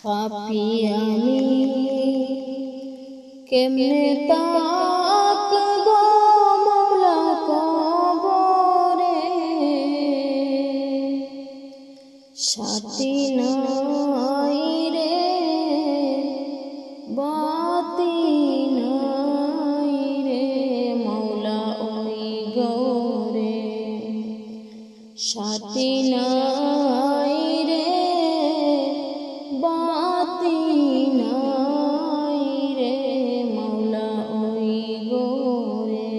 পাপী আমি কেমনে তাকব মওলা কবরে, সাথী নাই রে বাতি নাই রে মওলা ওই গৌরে, সাথী নাই রে বাতি নাই রে মওলা ওই গৌরে।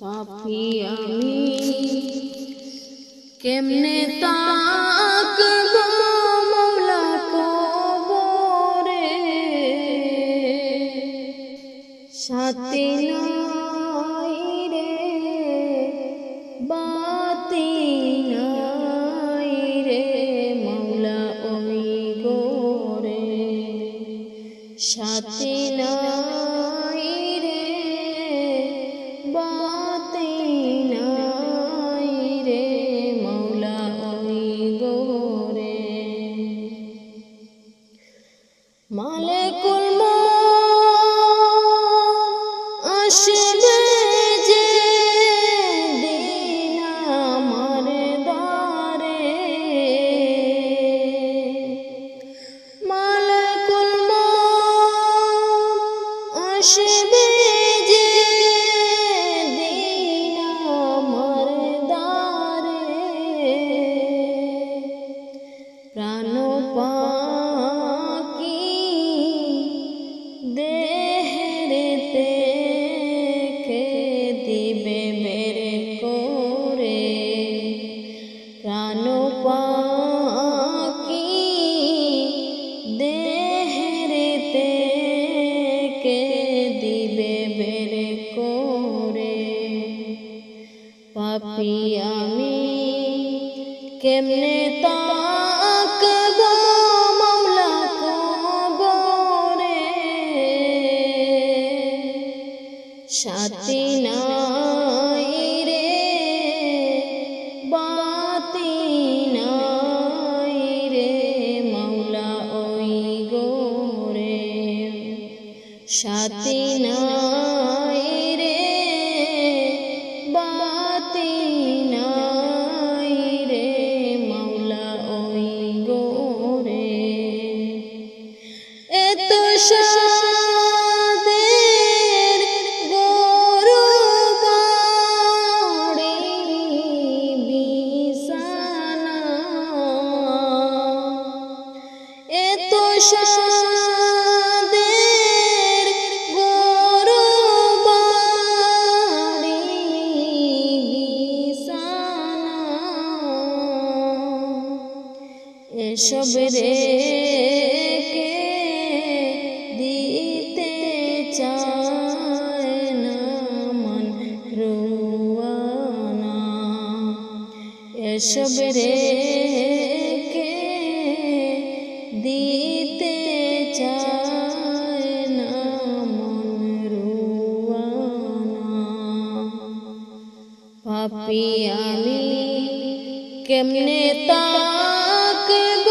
পাপী আমি কেমনে তাকব মওলা কবরে, সাথী নাই রে বাতি নাই রে মওলা ওই গৌরে, সাথী নাই রে বাতি নাই রে মওলা ওই গৌরে। মালিকুল মউত আসবে যে দিন আমার দ্বারে, মালিকুল মউত আসবে যে দিন আমার দ্বারে, প্রাণ পাখি দেহেতে কে দিবে বের করে, প্রাণ পাখি দেহেতে কে দিবে বের করে। পাপী আমি কেমনে তাকব মওলা কবরে, সাথী নাই রে বাতি নাই রে মওলা ওই গৌরে, সাথী নাই রে বাতি নাই রে মওলা ওই গৌরে। এত সাদের গরু গাড়ি বিছানা, এত সাদের গরু গাড়ি বিছানা, এসব রেখে দিতে চায় না মন রুয়ানা, এসব রেখে দিতে চায় না মন রুয়ানা। পাপী আমি কেমনে তাকব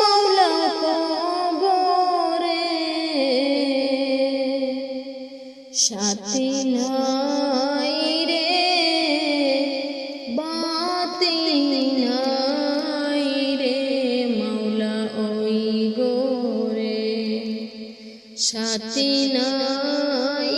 মওলা কবরে, সাথী নাই রে বাতি নাই রে মওলা ওই গৌরে, সাথী নাই